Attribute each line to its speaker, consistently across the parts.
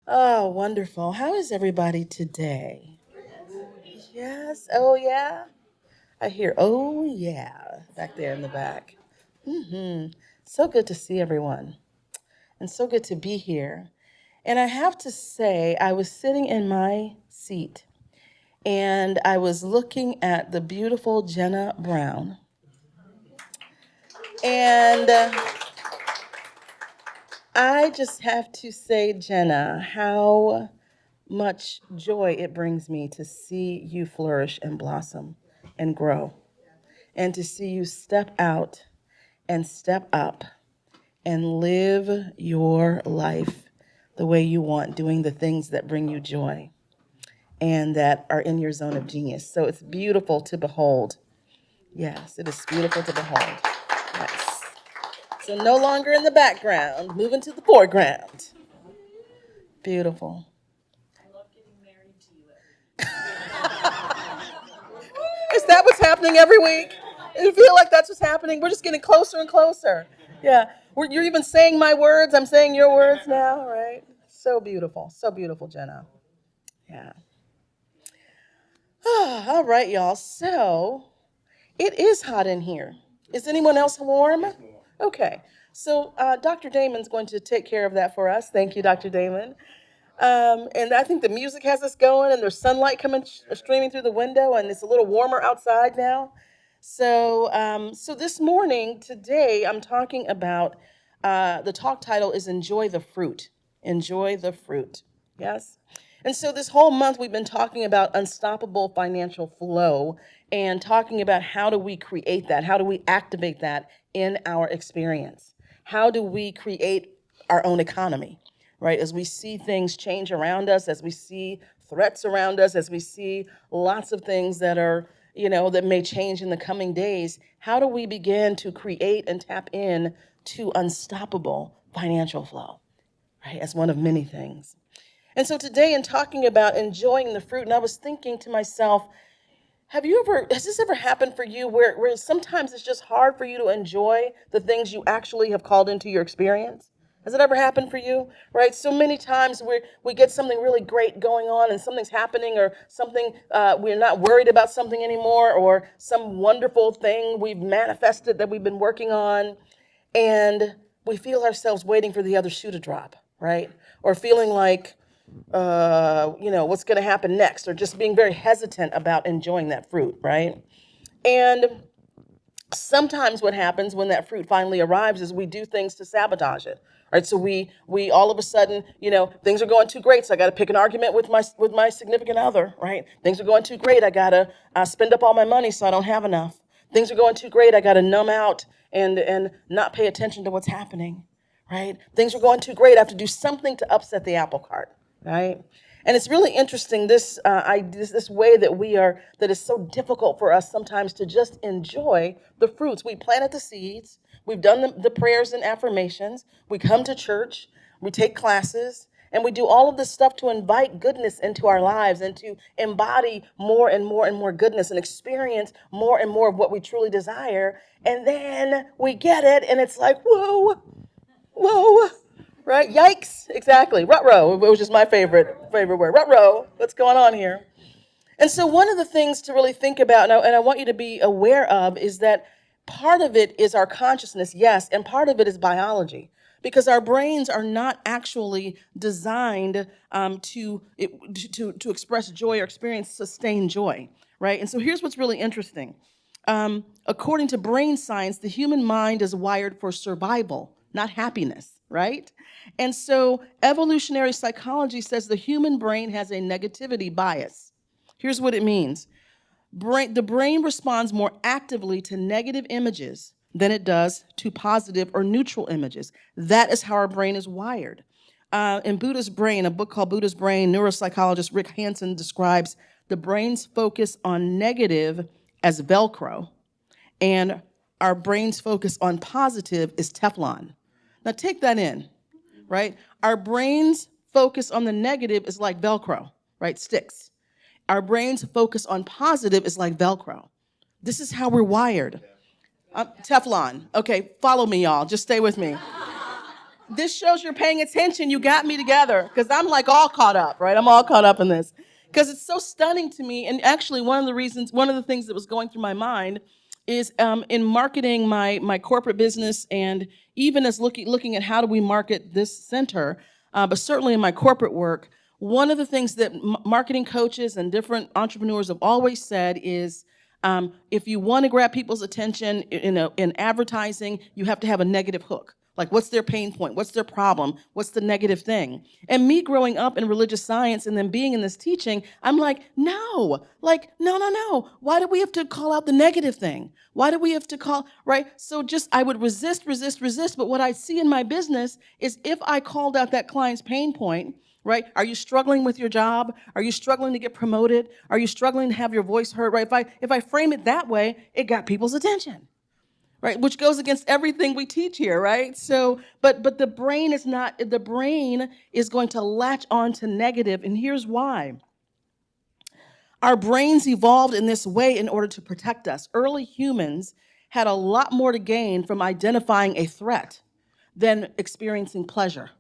Speaker 1: Oh, wonderful. How is everybody today? Yes. Oh, yeah. I hear, oh, yeah, back there in the back. So good to see everyone and so good to be here. And I have to say, I was sitting in my seat and I was looking at the beautiful Jenna Brown. And I just have to say, Jenna, how much joy it brings me to see you flourish and blossom and grow, and to see you step out and step up and live your life the way you want, doing the things that bring you joy and that are in your zone of genius. So it's beautiful to behold. Yes, it is beautiful to behold. Yes. So no longer in the background, moving to the foreground. Beautiful. Is that what's happening every week? You feel like that's what's happening? We're just getting closer and closer. Yeah. You're even saying my words. I'm saying your words now, right? So beautiful. So beautiful, Jenna. Yeah. All right, y'all. So it is hot in here. Is anyone else warm? Okay. So Dr. Damon's going to take care of that for us. Thank you, Dr. Damon. And I think the music has us going, and there's sunlight coming streaming through the window, and it's a little warmer outside now. So this morning, today, I'm talking about the talk title is "Enjoy the Fruit." Enjoy the fruit. Yes. And so this whole month we've been talking about unstoppable financial flow and talking about how do we create that? How do we activate that in our experience? How do we create our own economy? Right? As we see things change around us, as we see threats around us, as we see lots of things that are, that may change in the coming days, how do we begin to create and tap in to unstoppable financial flow, right? As one of many things. And so today, in talking about enjoying the fruit, and I was thinking to myself, has this ever happened for you where sometimes it's just hard for you to enjoy the things you actually have called into your experience? Has it ever happened for you? Right? So many times we get something really great going on and something's happening or something, we're not worried about something anymore or some wonderful thing we've manifested that we've been working on. And we feel ourselves waiting for the other shoe to drop, right? Or feeling like, what's going to happen next, or just being very hesitant about enjoying that fruit, right? And sometimes what happens when that fruit finally arrives is we do things to sabotage it, right? So we all of a sudden, things are going too great, so I got to pick an argument with my significant other, right? Things are going too great, I got to spend up all my money so I don't have enough. Things are going too great, I got to numb out and not pay attention to what's happening, right? Things are going too great, I have to do something to upset the apple cart, right? And it's really interesting this way that is so difficult for us sometimes to just enjoy the fruits. We planted the seeds, we've done the prayers and affirmations, we come to church, we take classes, and we do all of this stuff to invite goodness into our lives and to embody more and more and more goodness and experience more and more of what we truly desire. And then we get it, and it's like, whoa, right? Yikes! Exactly. Rut-row, which is my favorite word. Rut-row. What's going on here? And so one of the things to really think about, and I want you to be aware of, is that part of it is our consciousness, yes, and part of it is biology. Because our brains are not actually designed to express joy or experience sustained joy, right? And so here's what's really interesting. According to brain science, the human mind is wired for survival, not happiness, right? And so evolutionary psychology says the human brain has a negativity bias. Here's what it means. The brain responds more actively to negative images than it does to positive or neutral images. That is how our brain is wired. In Buddha's Brain, a book called Buddha's Brain, neuropsychologist Rick Hansen describes the brain's focus on negative as Velcro, and our brain's focus on positive is Teflon. Now take that in, right? Our brain's focus on the negative is like Velcro, right? Sticks. Our brain's focus on positive is like Velcro. This is how we're wired. Teflon. Okay, follow me, y'all. Just stay with me. This shows you're paying attention. You got me together because I'm like all caught up, right? I'm all caught up in this because it's so stunning to me. And actually, one of the things that was going through my mind is in marketing my corporate business, and even as looking at how do we market this center, but certainly in my corporate work, one of the things that marketing coaches and different entrepreneurs have always said is, if you want to grab people's attention in advertising, you have to have a negative hook. Like, what's their pain point? What's their problem? What's the negative thing? And me growing up in religious science and then being in this teaching, I'm like, no. Like, no, no, no. Why do we have to call out the negative thing? Why do we have to call, right? So just, I would resist. But what I see in my business is if I called out that client's pain point, right? Are you struggling with your job? Are you struggling to get promoted? Are you struggling to have your voice heard, right? If I frame it that way, it got people's attention, right? Which goes against everything we teach here, right? So, but the brain is not, the brain is going to latch on to negative, and here's why. Our brains evolved in this way in order to protect us. Early humans had a lot more to gain from identifying a threat than experiencing pleasure.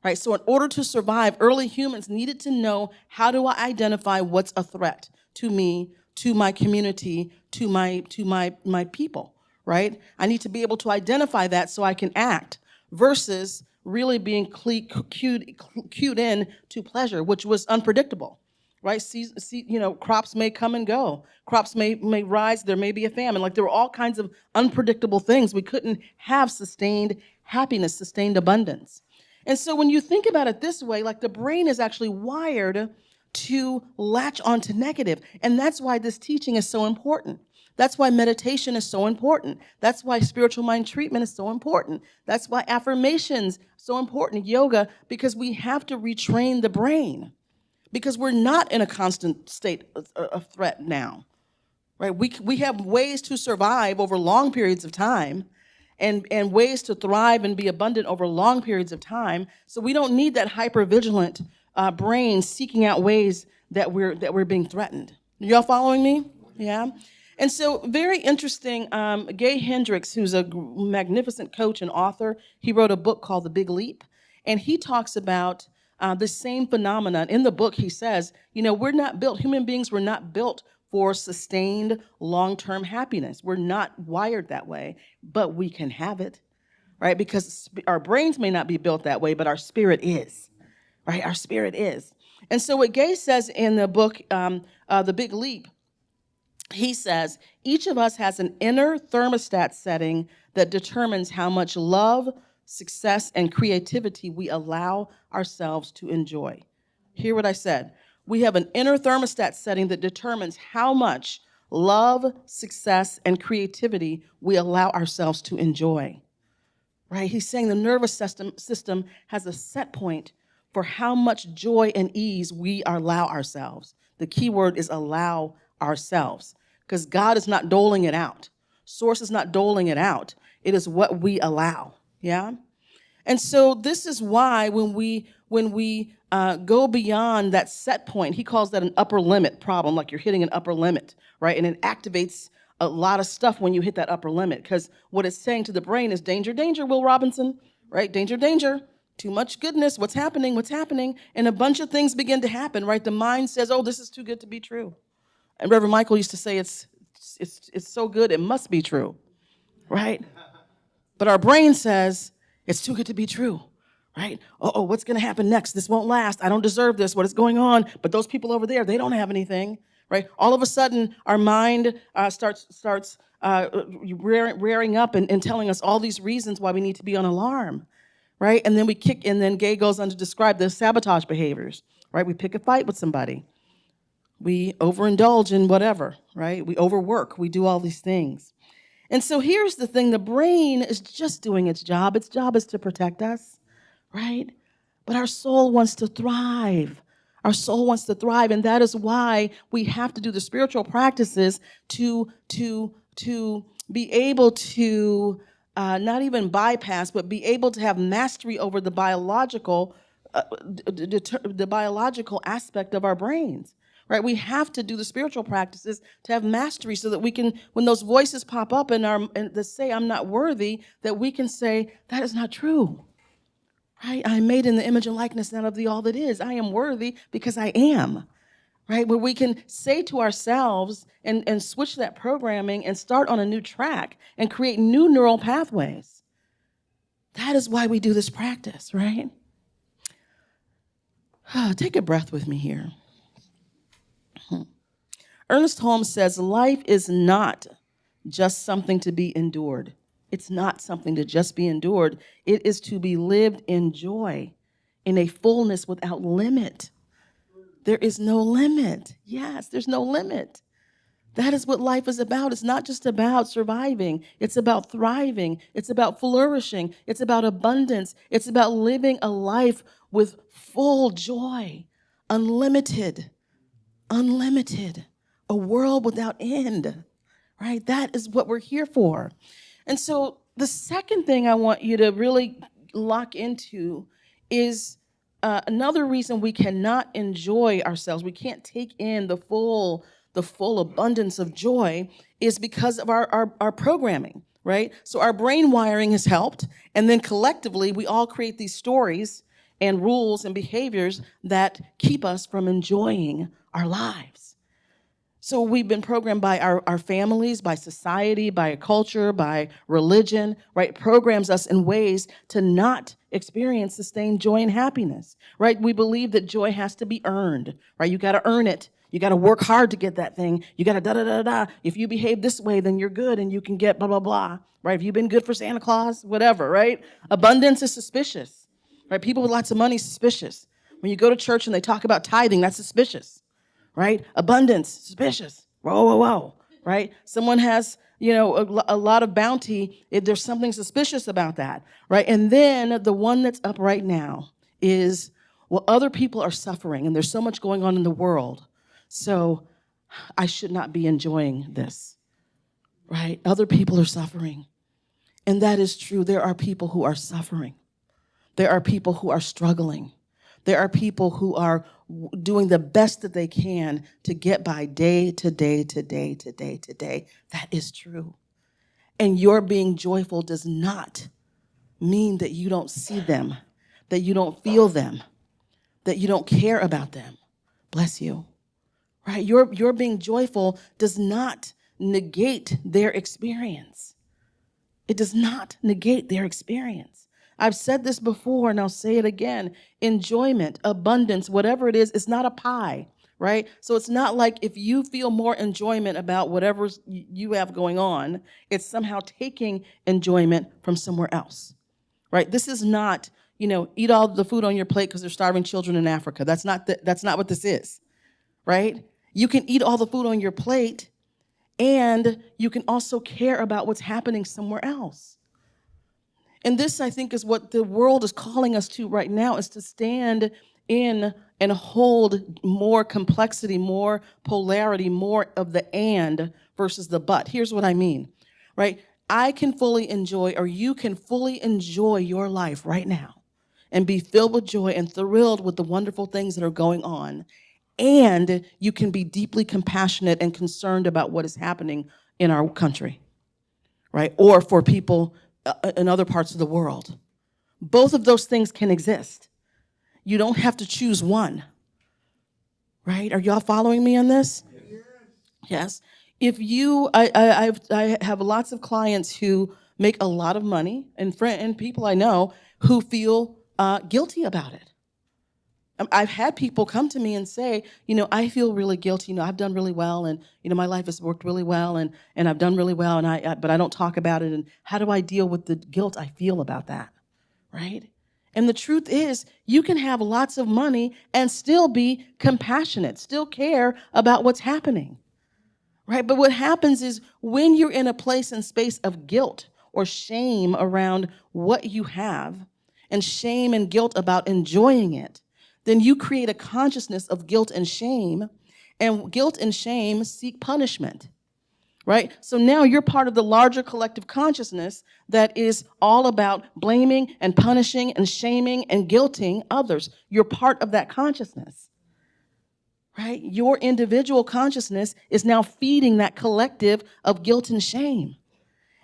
Speaker 1: Right? So in order to survive, early humans needed to know, how do I identify what's a threat to me, to my community, to my people, right? I need to be able to identify that so I can act, versus really being cued in to pleasure, which was unpredictable. Right? Crops may come and go. Crops may rise. There may be a famine. Like, there were all kinds of unpredictable things. We couldn't have sustained happiness, sustained abundance. And so when you think about it this way, like, the brain is actually wired to latch onto negative. And that's why this teaching is so important. That's why meditation is so important. That's why spiritual mind treatment is so important. That's why affirmations so important, yoga, because we have to retrain the brain, because we're not in a constant state of threat now. Right? We have ways to survive over long periods of time, and ways to thrive and be abundant over long periods of time. So we don't need that hypervigilant brain seeking out ways that we're being threatened. Y'all following me? Yeah. And so, very interesting, Gay Hendricks, who's a magnificent coach and author, he wrote a book called The Big Leap, and he talks about the same phenomenon. In the book, he says, human beings were not built for sustained long-term happiness. We're not wired that way, but we can have it, right? Because our brains may not be built that way, but our spirit is, right? Our spirit is. And so what Gay says in the book, The Big Leap, he says, each of us has an inner thermostat setting that determines how much love, success, and creativity we allow ourselves to enjoy. Hear what I said. We have an inner thermostat setting that determines how much love, success, and creativity we allow ourselves to enjoy. Right? He's saying the nervous system has a set point for how much joy and ease we allow ourselves. The key word is allow ourselves, because God is not doling it out. Source is not doling it out. It is what we allow. Yeah? And so this is why when we go beyond that set point, he calls that an upper limit problem, like you're hitting an upper limit, right? And it activates a lot of stuff when you hit that upper limit, because what it's saying to the brain is danger, danger, Will Robinson, right? Danger, danger, too much goodness, what's happening? And a bunch of things begin to happen, right? The mind says, oh, this is too good to be true. And Reverend Michael used to say, it's so good, it must be true, right? But our brain says, it's too good to be true, right? Uh-oh, what's going to happen next? This won't last. I don't deserve this. What is going on? But those people over there, they don't have anything, right? All of a sudden, our mind starts rearing up and telling us all these reasons why we need to be on alarm, right? And then Gay goes on to describe the sabotage behaviors, right? We pick a fight with somebody. We overindulge in whatever, right? We overwork. We do all these things. And so here's the thing. The brain is just doing its job. Its job is to protect us, right? But our soul wants to thrive. Our soul wants to thrive, and that is why we have to do the spiritual practices to be able to not even bypass, but be able to have mastery over the biological aspect of our brains. Right? We have to do the spiritual practices to have mastery so that we can, when those voices pop up and that say, I'm not worthy, that we can say, that is not true. right? I'm made in the image and likeness not of the all that is. I am worthy because I am, right? Where we can say to ourselves and switch that programming and start on a new track and create new neural pathways. That is why we do this practice, right? Take a breath with me here. Ernest Holmes says, life is not just something to be endured. It's not something to just be endured. It is to be lived in joy, in a fullness without limit. There is no limit. Yes, there's no limit. That is what life is about. It's not just about surviving. It's about thriving. It's about flourishing. It's about abundance. It's about living a life with full joy, unlimited, a world without end, right? That is what we're here for. And so the second thing I want you to really lock into is another reason we cannot enjoy ourselves. We can't take in the full abundance of joy is because of our programming, right? So our brain wiring has helped, and then collectively we all create these stories and rules and behaviors that keep us from enjoying our lives. So we've been programmed by our families, by society, by culture, by religion, right? It programs us in ways to not experience sustained joy and happiness, right? We believe that joy has to be earned, right? You got to earn it. You got to work hard to get that thing. You got to da-da-da-da. If you behave this way, then you're good and you can get blah, blah, blah, right? Have you been good for Santa Claus? Whatever, right? Abundance is suspicious, right? People with lots of money, suspicious. When you go to church and they talk about tithing, that's suspicious. Right? Abundance, suspicious. Whoa, whoa, whoa. Right? Someone has, a lot of bounty. There's something suspicious about that. Right? And then the one that's up right now is, well, other people are suffering and there's so much going on in the world. So I should not be enjoying this. Right? Other people are suffering. And that is true. There are people who are suffering. There are people who are struggling. There are people who are doing the best that they can to get by day to day to day to day to day. That is true. And your being joyful does not mean that you don't see them, that you don't feel them, that you don't care about them. Bless you. Right? Your being joyful does not negate their experience. It does not negate their experience. I've said this before and I'll say it again. Enjoyment, abundance, whatever it is, it's not a pie, right? So it's not like if you feel more enjoyment about whatever you have going on, it's somehow taking enjoyment from somewhere else, right? This is not, eat all the food on your plate because there's starving children in Africa. That's not what this is, right? You can eat all the food on your plate and you can also care about what's happening somewhere else. And this, I think, is what the world is calling us to right now, is to stand in and hold more complexity, more polarity, more of the and versus the but. Here's what I mean, right? I can fully enjoy, or you can fully enjoy your life right now and be filled with joy and thrilled with the wonderful things that are going on. And you can be deeply compassionate and concerned about what is happening in our country, right? Or for people in other parts of the world. Both of those things can exist. You don't have to choose one, right? Are y'all following me on this? Yes. If you, I have lots of clients who make a lot of money, and people I know who feel guilty about it. I've had people come to me and say, I feel really guilty. I've done really well, and my life has worked really well, and I've done really well, and but I don't talk about it. And how do I deal with the guilt I feel about that, right? And the truth is, you can have lots of money and still be compassionate, still care about what's happening, right? But what happens is when you're in a place and space of guilt or shame around what you have, and shame and guilt about enjoying it, then you create a consciousness of guilt and shame, and guilt and shame seek punishment, right? So now you're part of the larger collective consciousness that is all about blaming and punishing and shaming and guilting others. You're part of that consciousness, right? Your individual consciousness is now feeding that collective of guilt and shame.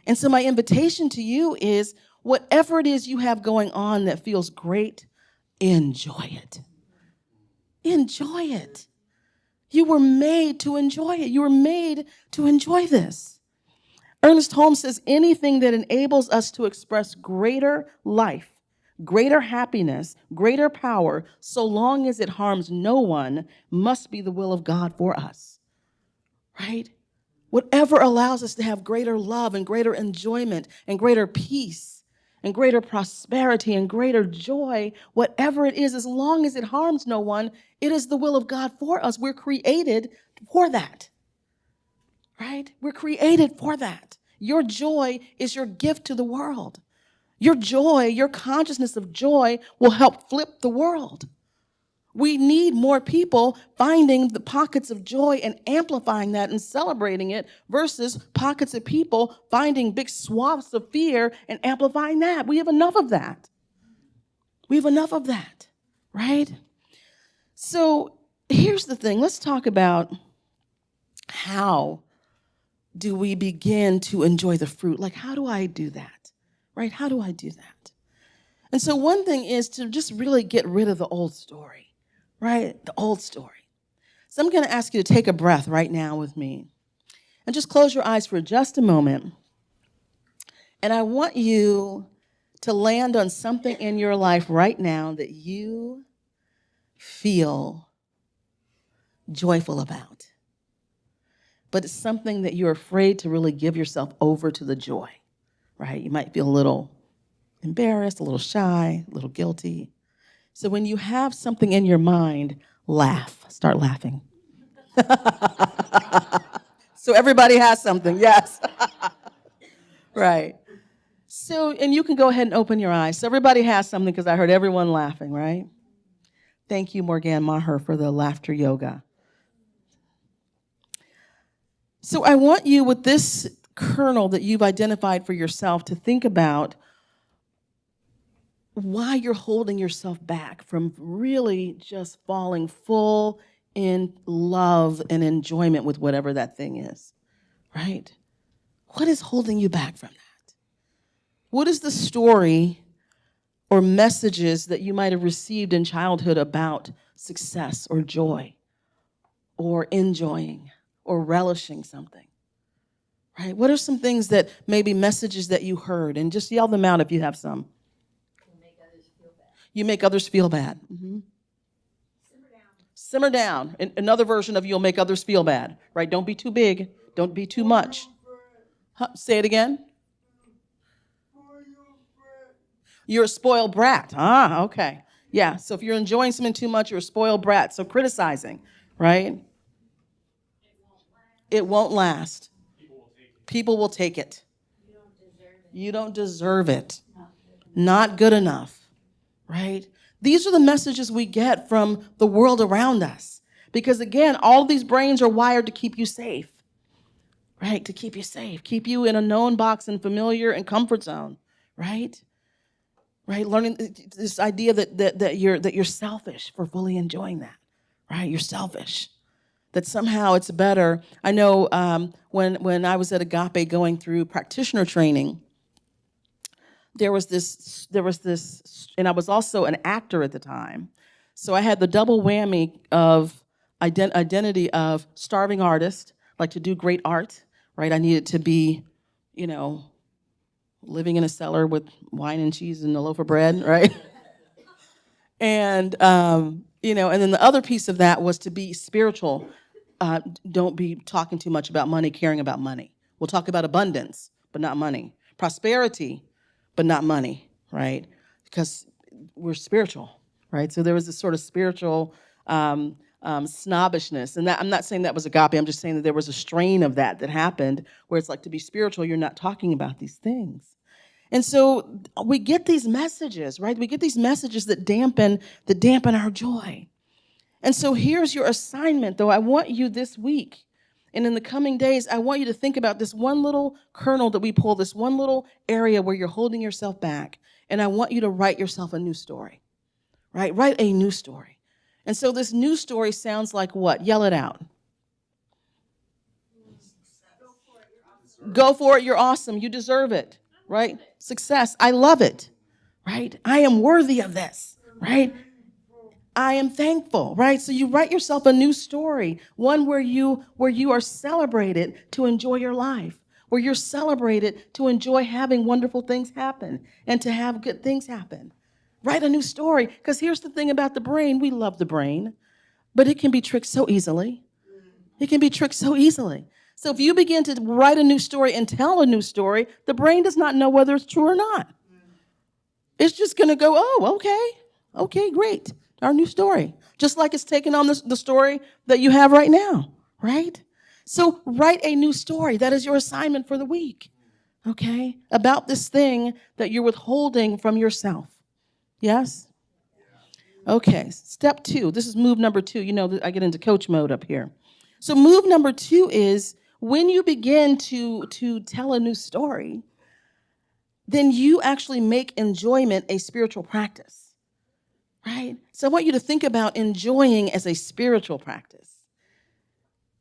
Speaker 1: And so my invitation to you is, Whatever it is you have going on that feels great, enjoy it. Enjoy it. You were made to enjoy it. You were made to enjoy this. Ernest Holmes says anything that enables us to express greater life, greater happiness, greater power, so long as it harms no one, must be the will of God for us. Right? Whatever allows us to have greater love and greater enjoyment and greater peace and greater prosperity and greater joy, whatever it is, as long as it harms no one, it is the will of God for us. We're created for that. Right? We're created for that. Your joy is your gift to the world. Your joy, your consciousness of joy will help flip the world. We need more people finding the pockets of joy and amplifying that and celebrating it versus pockets of people finding big swaths of fear and amplifying that. We have enough of that. We have enough of that, right? So here's the thing. Let's talk about how do we begin to enjoy the fruit? Like, how do I do that, right? How do I do that? And so one thing is to just really get rid of the old story. Right? The old story. So I'm going to ask you to take a breath right now with me and just close your eyes for just a moment. And I want you to land on something in your life right now that you feel joyful about. But it's something that you're afraid to really give yourself over to the joy, right? You might feel a little embarrassed, a little shy, a little guilty. So when you have something in your mind, laugh. Start laughing. So everybody has something, yes. Right. So, and you can go ahead and open your eyes. So everybody has something because I heard everyone laughing, right? Thank you, Morgan Maher, for the laughter yoga. So I want you, with this kernel that you've identified for yourself, to think about why you're holding yourself back from really just falling full in love and enjoyment with whatever that thing is, right? What is holding you back from that? What is the story or messages that you might have received in childhood about success or joy or enjoying or relishing something, right? What are some things that maybe messages that you heard? And just yell them out if you have some. You make others feel bad. Mm-hmm. Simmer down. Another version of you'll make others feel bad, right? Don't be too big. Don't be too much. Say it again. You're a spoiled brat. Ah, okay. Yeah, so if you're enjoying something too much, you're a spoiled brat. So criticizing, right? It won't last. People will take it. You don't deserve it. Not good enough. Right? These are the messages we get from the world around us. Because again, all of these brains are wired to keep you safe. Right? To keep you safe. Keep you in a known box and familiar and comfort zone. Right? Right? Learning this idea that you're selfish for fully enjoying that. Right? You're selfish. That somehow it's better. I know when I was at Agape going through practitioner training, there was this, and I was also an actor at the time. So I had the double whammy of identity of starving artist, like to do great art, right? I needed to be, living in a cellar with wine and cheese and a loaf of bread, right? And, and then the other piece of that was to be spiritual. Don't be talking too much about money, caring about money. We'll talk about abundance, but not money. Prosperity, but not money, right? Because we're spiritual, right? So there was this sort of spiritual snobbishness. And that, I'm not saying that was agape. I'm just saying that there was a strain of that happened where it's like, to be spiritual, you're not talking about these things. And so we get these messages, right? We get these messages that dampen our joy. And so here's your assignment, though. I want you this week and in the coming days, I want you to think about this one little kernel that we pull, this one little area where you're holding yourself back. And I want you to write yourself a new story, right? Write a new story. And so this new story sounds like what? Yell it out. Go for it. You're awesome. You deserve it, right? success. I love it, right? I am worthy of this, right? I am thankful, right? So you write yourself a new story, one where you are celebrated to enjoy your life, where you're celebrated to enjoy having wonderful things happen and to have good things happen. Write a new story, because here's the thing about the brain. We love the brain, but it can be tricked so easily. It can be tricked so easily. So if you begin to write a new story and tell a new story, the brain does not know whether it's true or not. It's just going to go, oh, okay, okay, great, our new story. Just like it's taking on the story that you have right now, right? So write a new story. That is your assignment for the week, okay? About this thing that you're withholding from yourself. Yes? Okay, step 2. This is move number 2. You know, I get into coach mode up here. So move number 2 is when you begin to tell a new story, then you actually make enjoyment a spiritual practice, right? So I want you to think about enjoying as a spiritual practice,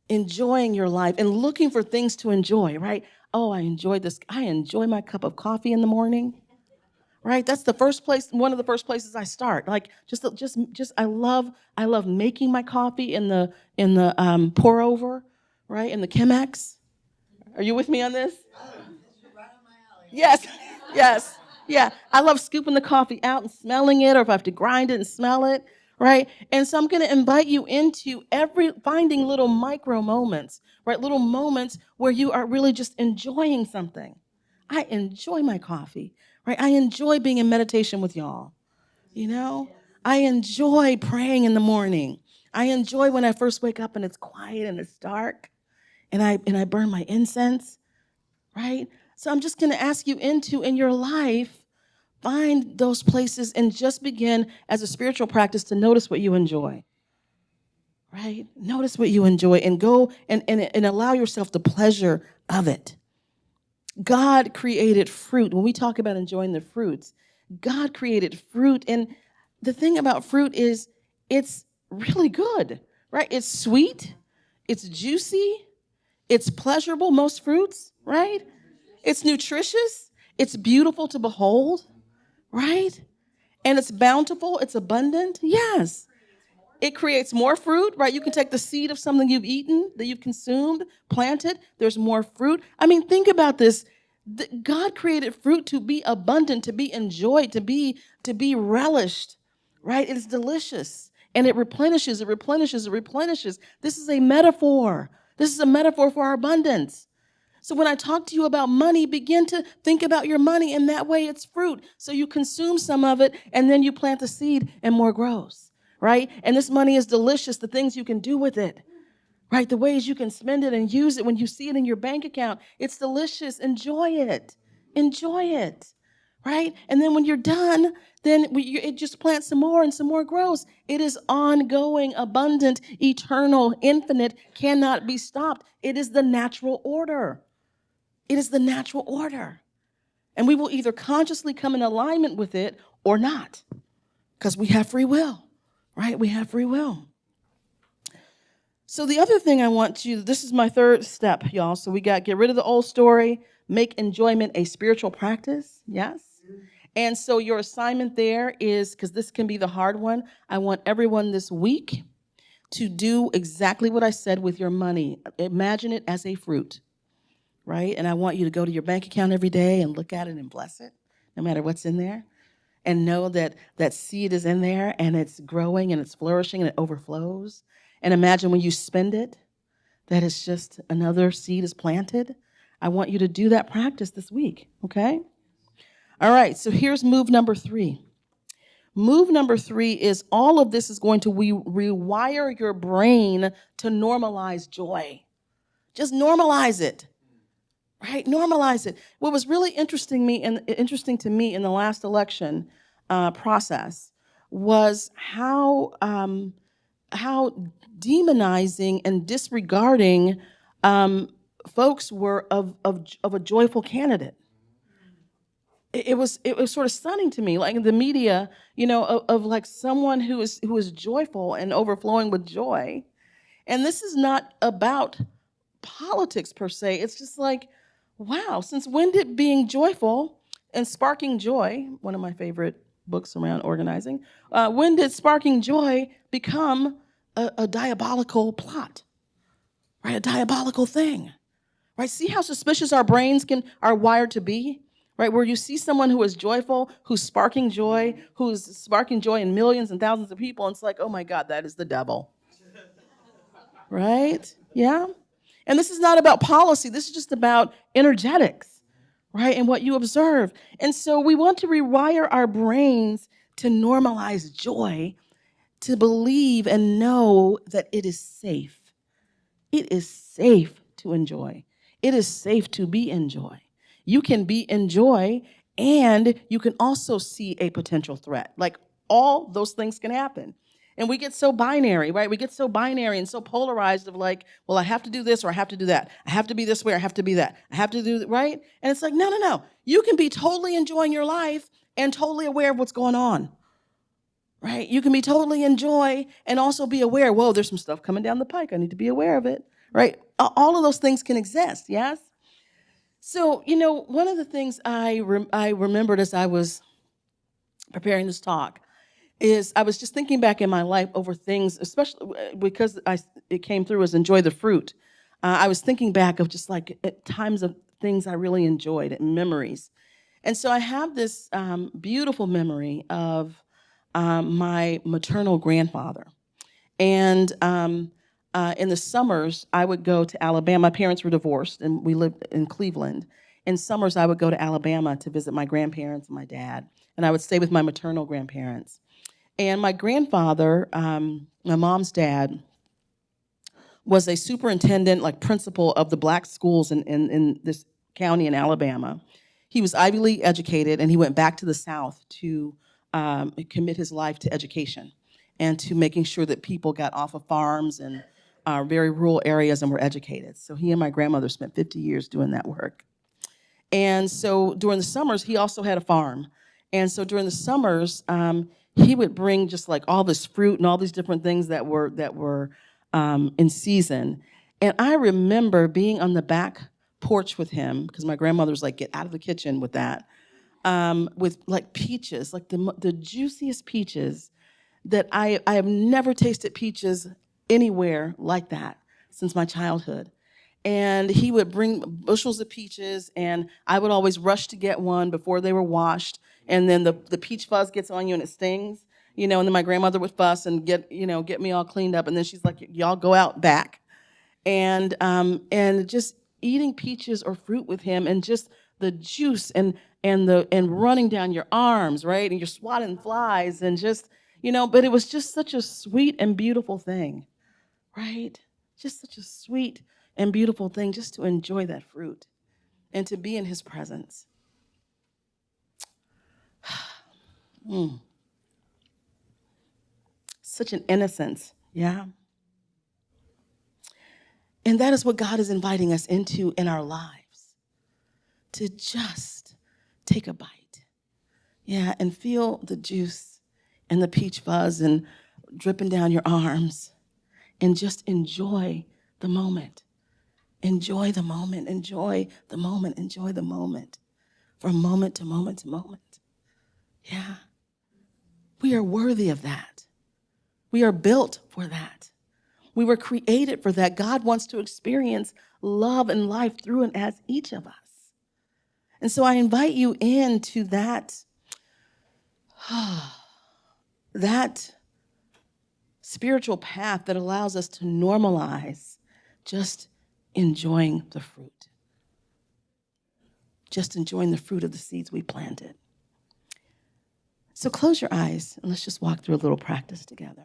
Speaker 1: enjoying your life and looking for things to enjoy, right? Oh, I enjoyed this. I enjoy my cup of coffee in the morning, right? That's the first place, one of the first places I start. Like just I love making my coffee in the pour over, right? In the Chemex. Are you with me on this? Yes, yes, yeah. I love scooping the coffee out and smelling it, or if I have to grind it and smell it, right? And so I'm going to invite you into finding little micro moments, right? Little moments where you are really just enjoying something. I enjoy my coffee, right? I enjoy being in meditation with y'all. You know, I enjoy praying in the morning. I enjoy when I first wake up and it's quiet and it's dark, and I burn my incense, right? So I'm just going to ask you in your life, find those places and just begin as a spiritual practice to notice what you enjoy, right? Notice what you enjoy and go and allow yourself the pleasure of it. God created fruit. When we talk about enjoying the fruits, God created fruit. And the thing about fruit is it's really good, right? It's sweet, it's juicy, it's pleasurable, most fruits, right? It's nutritious, it's beautiful to behold, right? And it's bountiful, it's abundant. Yes. It creates more fruit, right? You can take the seed of something you've eaten, that you've consumed, plant it, there's more fruit. I mean, think about this. God created fruit to be abundant, to be enjoyed, to be relished, right? It's delicious. And it replenishes, it replenishes, it replenishes. This is a metaphor. This is a metaphor for our abundance. So when I talk to you about money, begin to think about your money in that way. It's fruit. So you consume some of it, and then you plant the seed, and more grows, right? And this money is delicious, the things you can do with it, right? The ways you can spend it and use it when you see it in your bank account. It's delicious. Enjoy it. Enjoy it, right? And then when you're done, then it just plants some more and some more grows. It is ongoing, abundant, eternal, infinite, cannot be stopped. It is the natural order. It is the natural order. And we will either consciously come in alignment with it or not, because we have free will, right? We have free will. So the other thing I want you, this is my third step, y'all. So we got get rid of the old story, make enjoyment a spiritual practice, yes? And so your assignment there is, because this can be the hard one, I want everyone this week to do exactly what I said with your money. Imagine it as a fruit, right? And I want you to go to your bank account every day and look at it and bless it, no matter what's in there. And know that that seed is in there and it's growing and it's flourishing and it overflows. And imagine when you spend it, that it's just another seed is planted. I want you to do that practice this week, okay? All right, so here's move number 3. Move number 3 is all of this is going to rewire your brain to normalize joy. Just normalize it, right? Normalize it. What was really interesting to me in the last election process was how demonizing and disregarding folks were of a joyful candidate. It was sort of stunning to me, like in the media, of like someone who is joyful and overflowing with joy. And this is not about politics per se. It's just like, wow, since when did being joyful And Sparking Joy, one of my favorite books around organizing, when did Sparking Joy become a diabolical plot, right? A diabolical thing, right? See how suspicious our brains are wired to be, right? Where you see someone who is joyful, who's sparking joy in millions and thousands of people, and it's like, oh my God, that is the devil, right? Yeah. And this is not about policy. This is just about energetics, right? And what you observe. And so we want to rewire our brains to normalize joy, to believe and know that it is safe. It is safe to enjoy. It is safe to be in joy. You can be in joy and you can also see a potential threat. Like all those things can happen. And we get so binary, right? We get so binary and so polarized of like, well, I have to do this or I have to do that. I have to be this way or I have to be that. I have to do that, right? And it's like, no, no, no. You can be totally enjoying your life and totally aware of what's going on, right? You can be totally in joy and also be aware, whoa, there's some stuff coming down the pike. I need to be aware of it, right? All of those things can exist, yes? So, one of the things I remembered as I was preparing this talk is I was just thinking back in my life over things, especially because it came through as enjoy the fruit. I was thinking back of just like at times of things I really enjoyed and memories. And so I have this beautiful memory of my maternal grandfather. And in the summers, I would go to Alabama. My parents were divorced, and we lived in Cleveland. In summers, I would go to Alabama to visit my grandparents and my dad, and I would stay with my maternal grandparents. And my grandfather, my mom's dad, was a superintendent, like principal of the black schools in this county in Alabama. He was Ivy League educated, and he went back to the South to commit his life to education and to making sure that people got off of farms and very rural areas and were educated. So he and my grandmother spent 50 years doing that work. And so during the summers, he also had a farm. And so during the summers, he would bring just like all this fruit and all these different things that were in season. And I remember being on the back porch with him because my grandmother was like, "Get out of the kitchen with that," with like peaches, like the juiciest peaches that I have never tasted peaches anywhere like that since my childhood. And he would bring bushels of peaches, and I would always rush to get one before they were washed. And then the peach fuzz gets on you and it stings, and then my grandmother would fuss and get me all cleaned up. And then she's like, y'all go out back. And just eating peaches or fruit with him and just the juice and running down your arms, right? And you're swatting flies and just, but it was just such a sweet and beautiful thing, right? Just such a sweet and beautiful thing just to enjoy that fruit and to be in his presence. Such an innocence, yeah? And that is what God is inviting us into in our lives, to just take a bite, yeah, and feel the juice and the peach fuzz and dripping down your arms and just enjoy the moment. Enjoy the moment, enjoy the moment, enjoy the moment, from moment to moment to moment. Yeah. We are worthy of that. We are built for that. We were created for that. God wants to experience love and life through and as each of us. And so I invite you into that, that spiritual path that allows us to normalize just enjoying the fruit. Just enjoying the fruit of the seeds we planted. So close your eyes and let's just walk through a little practice together.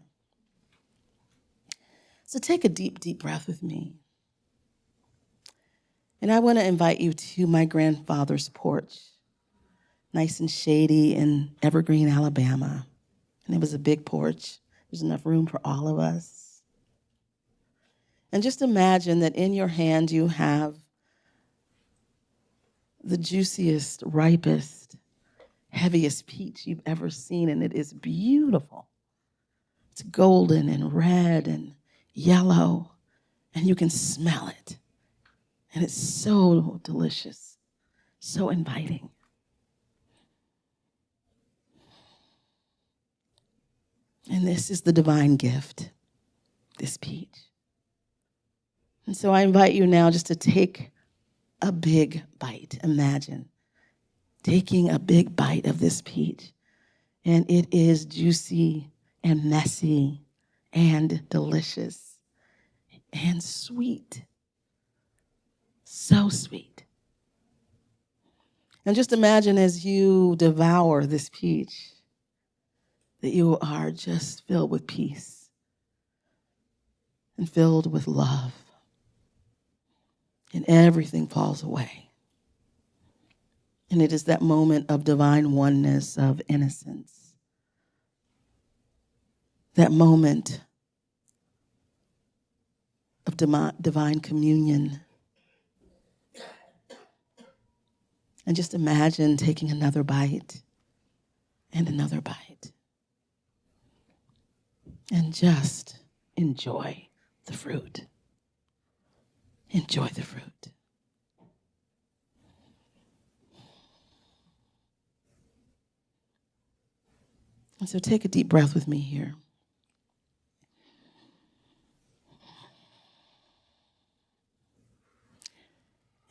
Speaker 1: So take a deep, deep breath with me. And I want to invite you to my grandfather's porch, nice and shady in Evergreen, Alabama. And it was a big porch. There's enough room for all of us. And just imagine that in your hand you have the juiciest, ripest, heaviest peach you've ever seen, and it is beautiful. It's golden and red and yellow, and you can smell it. And it's so delicious, so inviting. And this is the divine gift, this peach. And so I invite you now just to take a big bite. Imagine taking a big bite of this peach. And it is juicy and messy and delicious and sweet. So sweet. And just imagine as you devour this peach that you are just filled with peace and filled with love. And everything falls away. And it is that moment of divine oneness, of innocence. That moment of divine communion. And just imagine taking another bite and another bite. And just enjoy the fruit. Enjoy the fruit. And so take a deep breath with me here.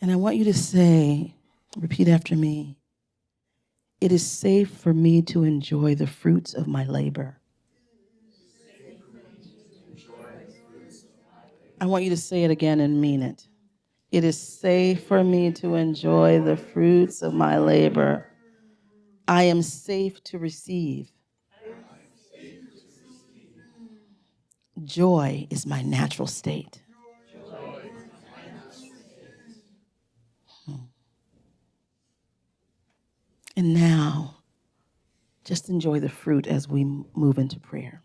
Speaker 1: And I want you to say, repeat after me, it is safe for me to enjoy the fruits of my labor. I want you to say it again and mean it. It is safe for me to enjoy the fruits of my labor. I am safe to receive. Joy is my natural state. And now, just enjoy the fruit as we move into prayer.